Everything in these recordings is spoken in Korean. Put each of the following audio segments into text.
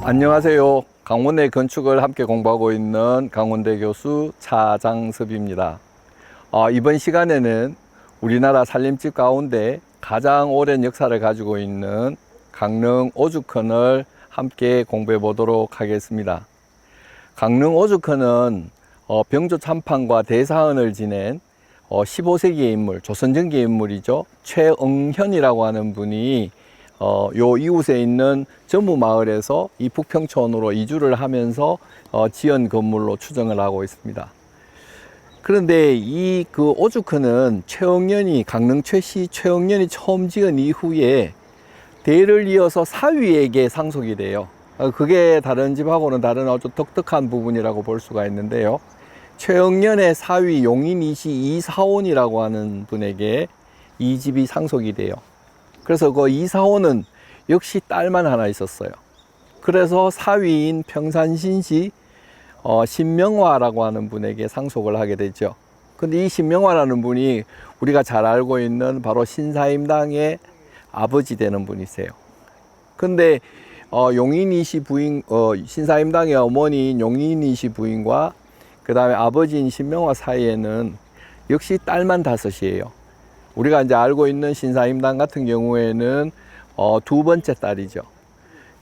안녕하세요. 강원대 건축을 함께 공부하고 있는 강원대 교수 차장섭입니다. 이번 시간에는 우리나라 산림집 가운데 가장 오랜 역사를 가지고 있는 강릉 오죽헌을 함께 공부해 보도록 하겠습니다. 강릉 오죽헌은 병조 참판과 대사헌을 지낸 15세기의 인물, 조선전기의 인물이죠. 최응현이라고 하는 분이 요 이웃에 있는 전무마을에서 이 북평촌으로 이주를 하면서 지은 건물로 추정을 하고 있습니다. 그런데 이 그 오죽헌은 최응현이, 강릉 최씨 최응현이 처음 지은 이후에 대를 이어서 사위에게 상속이 돼요. 그게 다른 집하고는 다른 아주 독특한 부분이라고 볼 수가 있는데요. 최응현의 사위 용인이시 이사원이라고 하는 분에게 이 집이 상속이 돼요. 그래서 그 이사원은 역시 딸만 하나 있었어요. 그래서 사위인 평산신시 신명화라고 하는 분에게 상속을 하게 되죠. 근데 이 신명화라는 분이 우리가 잘 알고 있는 바로 신사임당의 아버지 되는 분이세요. 근데 용인이시 부인, 신사임당의 어머니인 용인이시 부인과 그 다음에 아버지인 신명화 사이에는 역시 딸만 5이에요. 우리가 이제 알고 있는 신사임당 같은 경우에는 두 번째 딸이죠.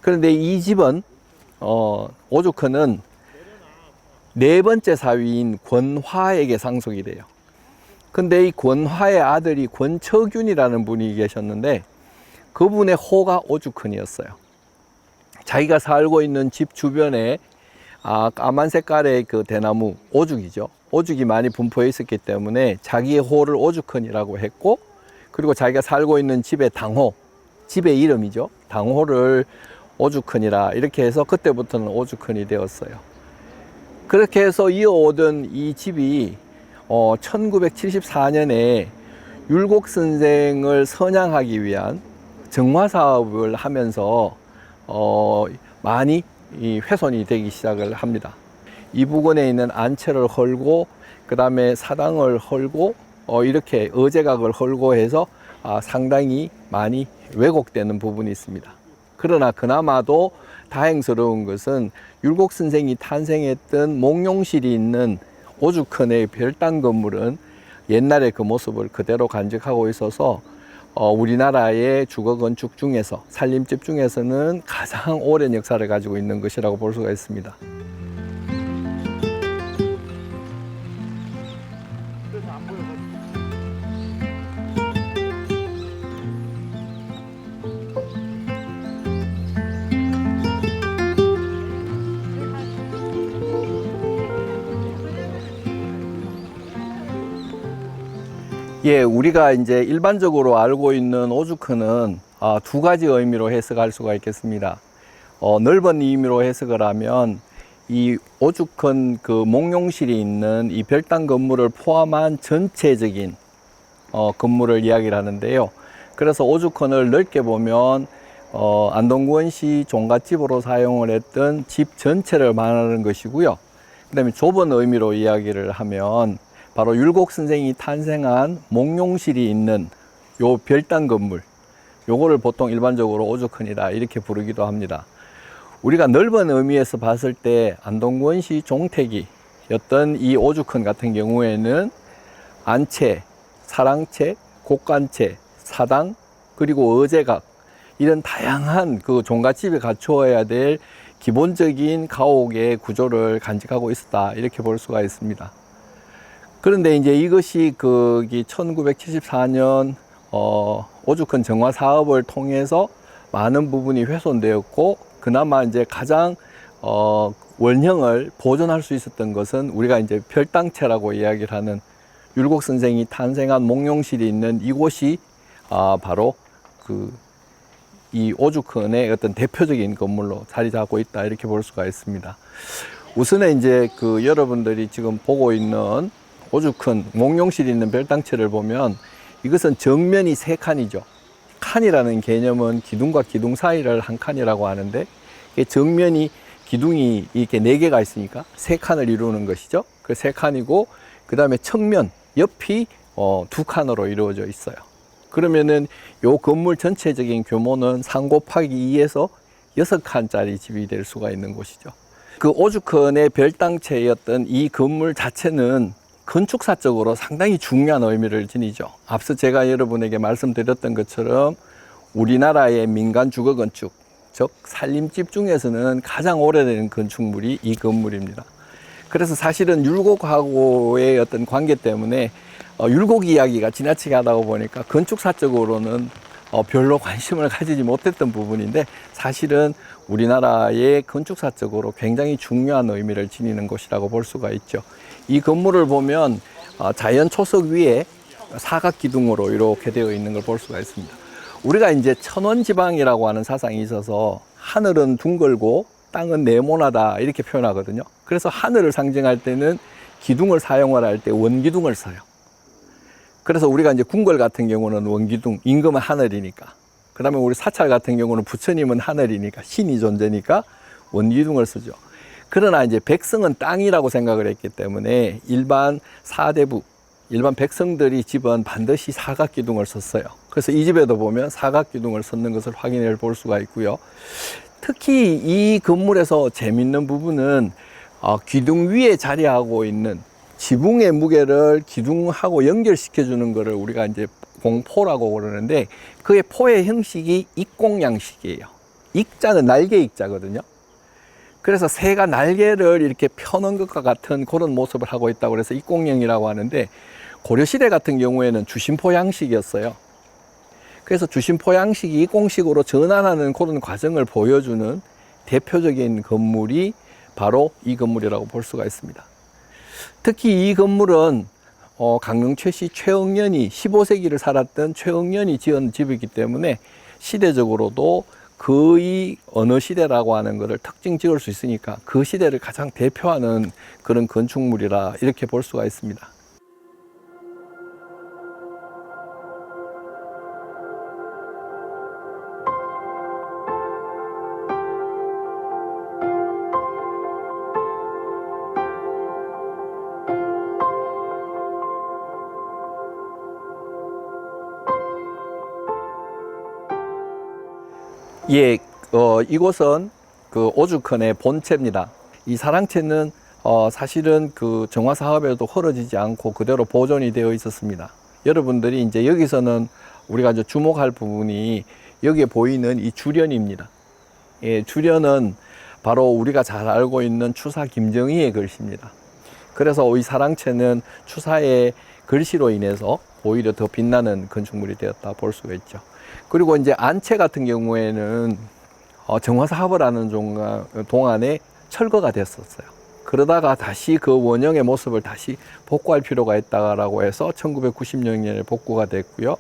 그런데 이 집은 오죽헌은 네 번째 사위인 권화에게 상속이 돼요. 근데 이 권화의 아들이 권처균이라는 분이 계셨는데 그분의 호가 오죽헌이었어요. 자기가 살고 있는 집 주변에 까만 색깔의 그 대나무, 오죽이죠. 오죽이 많이 분포해 있었기 때문에 자기의 호를 오죽헌이라고 했고, 그리고 자기가 살고 있는 집의 당호, 집의 이름이죠. 당호를 오죽헌이라 이렇게 해서 그때부터는 오죽헌이 되었어요. 그렇게 해서 이어오던 이 집이 1974년에 율곡 선생을 선양하기 위한 정화 사업을 하면서 많이 훼손이 되기 시작을 합니다. 이 부근에 있는 안채를 헐고 그 다음에 사당을 헐고 이렇게 어제각을 헐고 해서 상당히 많이 왜곡되는 부분이 있습니다. 그러나 그나마도 다행스러운 것은 율곡 선생이 탄생했던 몽룡실이 있는 오죽헌의 별당 건물은 옛날의 그 모습을 그대로 간직하고 있어서 우리나라의 주거 건축 중에서, 산림집 중에서는 가장 오랜 역사를 가지고 있는 것이라고 볼 수가 있습니다. 예, 우리가 이제 일반적으로 알고 있는 오죽헌은 두 가지 의미로 해석할 수가 있겠습니다. 넓은 의미로 해석을 하면 이 오죽헌 그 몽룡실이 있는 이 별당 건물을 포함한 전체적인 건물을 이야기를 하는데요. 그래서 오죽헌을 넓게 보면 안동구원시 종갓집으로 사용을 했던 집 전체를 말하는 것이고요. 그 다음에 좁은 의미로 이야기를 하면 바로 율곡 선생이 탄생한 몽룡실이 있는 요 별당 건물, 요거를 보통 일반적으로 오죽헌이다 이렇게 부르기도 합니다. 우리가 넓은 의미에서 봤을 때 안동구원시 종택이였던 이 오죽헌 같은 경우에는 안채, 사랑채, 곡간채, 사당, 그리고 어제각 이런 다양한 그 종갓집에 갖추어야 될 기본적인 가옥의 구조를 간직하고 있었다 이렇게 볼 수가 있습니다. 그런데 이제 이것이 1974년 오죽헌 정화 사업을 통해서 많은 부분이 훼손되었고, 그나마 이제 가장 원형을 보존할 수 있었던 것은 우리가 이제 별당채라고 이야기를 하는 율곡 선생이 탄생한 몽룡실이 있는 이곳이 바로 이 오죽헌의 어떤 대표적인 건물로 자리 잡고 있다 이렇게 볼 수가 있습니다. 우선에 이제 여러분들이 지금 보고 있는 오죽헌 몽룡실이 있는 별당채를 보면 이것은 정면이 3칸이죠. 칸이라는 개념은 기둥과 기둥 사이를 한 칸이라고 하는데, 정면이 기둥이 이렇게 4개가 있으니까 3칸을 이루는 것이죠. 그 3칸이고, 그 다음에 측면, 옆이 2칸으로 이루어져 있어요. 그러면은 요 건물 전체적인 규모는 3 곱하기 2에서 6칸짜리 집이 될 수가 있는 곳이죠. 그 오죽헌의 별당체였던 이 건물 자체는 건축사적으로 상당히 중요한 의미를 지니죠. 앞서 제가 여러분에게 말씀드렸던 것처럼 우리나라의 민간 주거 건축, 즉 살림집 중에서는 가장 오래된 건축물이 이 건물입니다. 그래서 사실은 율곡하고의 어떤 관계 때문에 율곡 이야기가 지나치게 하다 보니까 건축사적으로는 별로 관심을 가지지 못했던 부분인데, 사실은 우리나라의 건축사적으로 굉장히 중요한 의미를 지니는 곳이라고 볼 수가 있죠. 이 건물을 보면 자연 초석 위에 사각 기둥으로 이렇게 되어 있는 걸 볼 수가 있습니다. 우리가 이제 천원지방이라고 하는 사상이 있어서 하늘은 둥글고 땅은 네모나다 이렇게 표현하거든요. 그래서 하늘을 상징할 때는 기둥을 사용을 할 때 원기둥을 써요. 그래서 우리가 이제 궁궐 같은 경우는 원기둥, 임금은 하늘이니까. 그 다음에 우리 사찰 같은 경우는 부처님은 하늘이니까, 신이 존재니까 원기둥을 쓰죠. 그러나 이제 백성은 땅이라고 생각을 했기 때문에 일반 사대부, 일반 백성들이 집은 반드시 사각기둥을 썼어요. 그래서 이 집에도 보면 사각기둥을 썼는 것을 확인해 볼 수가 있고요. 특히 이 건물에서 재밌는 부분은 기둥 위에 자리하고 있는 지붕의 무게를 기둥하고 연결시켜 주는 것을 우리가 이제 공포라고 그러는데, 그의 포의 형식이 익공양식이에요. 익자는 날개 익자거든요. 그래서 새가 날개를 이렇게 펴는 것과 같은 그런 모습을 하고 있다고 해서 익공양이라고 하는데, 고려시대 같은 경우에는 주심포 양식이었어요. 그래서 주심포 양식이 익공식으로 전환하는 그런 과정을 보여주는 대표적인 건물이 바로 이 건물이라고 볼 수가 있습니다. 특히 이 건물은 강릉 최씨 최응년이 15세기를 살았던 최응년이 지은 집이기 때문에 시대적으로도 거의 어느 시대라고 하는 것을 특징 지을 수 있으니까 그 시대를 가장 대표하는 그런 건축물이라 이렇게 볼 수가 있습니다. 예, 이곳은 그 오죽헌의 본체입니다. 이 사랑채는 사실은 그 정화 사업에도 흐려지지 않고 그대로 보존이 되어 있었습니다. 여러분들이 이제 여기서는 우리가 이제 주목할 부분이 여기에 보이는 이 주련입니다. 예, 주련은 바로 우리가 잘 알고 있는 추사 김정희의 글씨입니다. 그래서 이 사랑채는 추사의 글씨로 인해서 오히려 더 빛나는 건축물이 되었다 볼 수가 있죠. 그리고 이제 안채 같은 경우에는 정화 사업을 하는 동안에 철거가 됐었어요. 그러다가 다시 그 원형의 모습을 다시 복구할 필요가 있다라고 해서 1990년에 복구가 됐고요.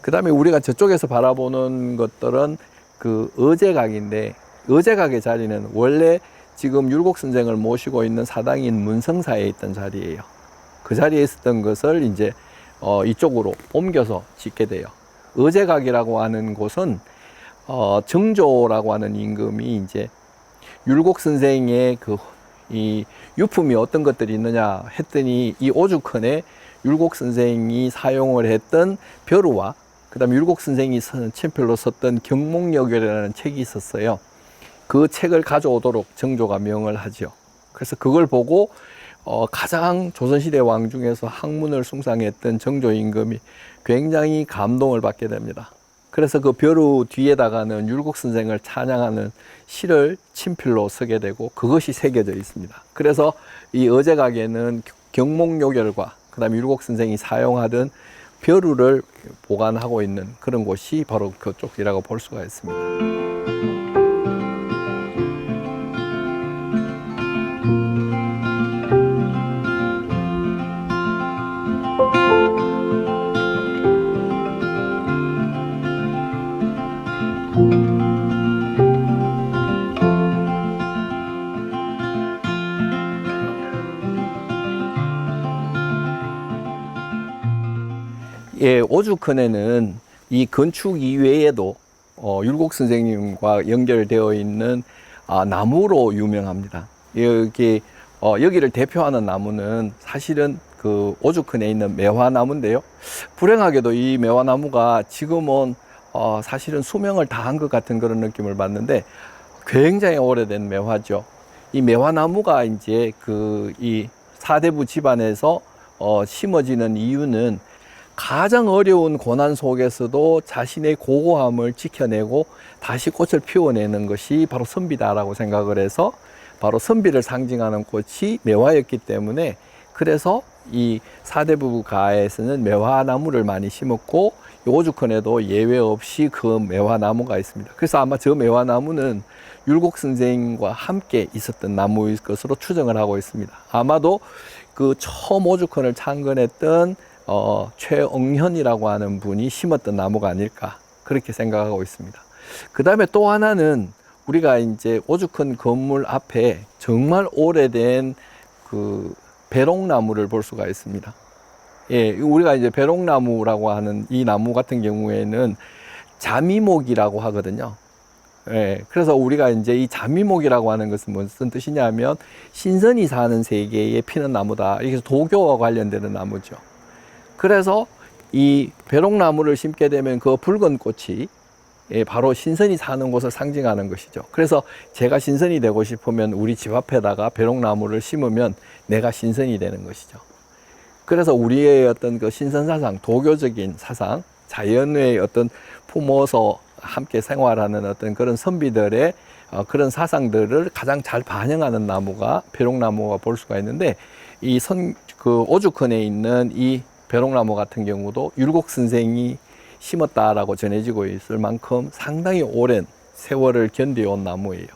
그 다음에 우리가 저쪽에서 바라보는 것들은 그 의제각인데, 의제각의 자리는 원래 지금 율곡선생을 모시고 있는 사당인 문성사에 있던 자리예요. 그 자리에 있었던 것을 이제 이쪽으로 옮겨서 짓게 돼요. 의제각이라고 하는 곳은 정조라고 하는 임금이 이제 율곡 선생의 이 유품이 어떤 것들이 있느냐 했더니, 이 오죽헌에 율곡 선생이 사용을 했던 벼루와 그다음에 율곡 선생이 친필로 썼던 경몽여결이라는 책이 있었어요. 그 책을 가져오도록 정조가 명을 하죠. 그래서 그걸 보고 가장 조선시대 왕 중에서 학문을 숭상했던 정조 임금이 굉장히 감동을 받게 됩니다. 그래서 그 벼루 뒤에다가는 율곡 선생을 찬양하는 시를 친필로 쓰게 되고 그것이 새겨져 있습니다. 그래서 이 의제각에는 경몽요결과 그다음에 율곡 선생이 사용하던 벼루를 보관하고 있는 그런 곳이 바로 그쪽이라고 볼 수가 있습니다. 예, 오죽헌에는 이 건축 이외에도 율곡 선생님과 연결되어 있는 나무로 유명합니다. 여기를 대표하는 나무는 사실은 그 오죽헌에 있는 매화나무인데요. 불행하게도 이 매화나무가 지금은 사실은 수명을 다한 것 같은 그런 느낌을 받는데, 굉장히 오래된 매화죠. 이 매화나무가 이제 이 사대부 집안에서 심어지는 이유는 가장 어려운 고난 속에서도 자신의 고고함을 지켜내고 다시 꽃을 피워내는 것이 바로 선비다라고 생각을 해서 바로 선비를 상징하는 꽃이 매화였기 때문에, 그래서 이 사대부 가에서는 매화나무를 많이 심었고 오죽헌에도 예외 없이 그 매화나무가 있습니다. 그래서 아마 저 매화나무는 율곡 선생과 함께 있었던 나무일 것으로 추정을 하고 있습니다. 아마도 그 처음 오죽헌을 창건했던 최응현이라고 하는 분이 심었던 나무가 아닐까, 그렇게 생각하고 있습니다. 그 다음에 또 하나는 우리가 이제 오죽헌 건물 앞에 정말 오래된 그 배롱나무를 볼 수가 있습니다. 예, 우리가 이제 배롱나무라고 하는 이 나무 같은 경우에는 자미목이라고 하거든요. 예, 그래서 우리가 이제 이 자미목이라고 하는 것은 무슨 뜻이냐면 신선이 사는 세계에 피는 나무다. 이게 도교와 관련되는 나무죠. 그래서 이 배롱나무를 심게 되면 그 붉은 꽃이 바로 신선이 사는 곳을 상징하는 것이죠. 그래서 제가 신선이 되고 싶으면 우리 집 앞에다가 배롱나무를 심으면 내가 신선이 되는 것이죠. 그래서 우리의 어떤 그 신선사상, 도교적인 사상, 자연의 어떤 품어서 함께 생활하는 어떤 그런 선비들의 그런 사상들을 가장 잘 반영하는 나무가 배롱나무가 볼 수가 있는데, 그 오죽헌에 있는 이 배롱나무 같은 경우도 율곡 선생이 심었다라고 전해지고 있을 만큼 상당히 오랜 세월을 견뎌온 나무예요.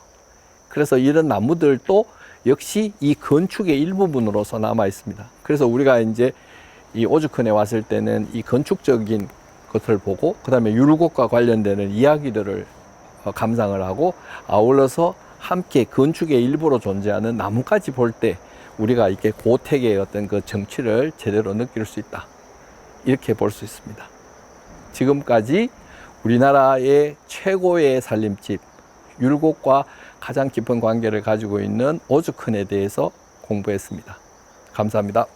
그래서 이런 나무들도 역시 이 건축의 일부분으로서 남아 있습니다. 그래서 우리가 이제 이 오죽헌에 왔을 때는 이 건축적인 것을 보고 그 다음에 율곡과 관련되는 이야기들을 감상을 하고, 아울러서 함께 건축의 일부로 존재하는 나무까지 볼 때 우리가 이렇게 고택의 어떤 그 정취를 제대로 느낄 수 있다, 이렇게 볼 수 있습니다. 지금까지 우리나라의 최고의 살림집 율곡과 가장 깊은 관계를 가지고 있는 오죽헌에 대해서 공부했습니다. 감사합니다.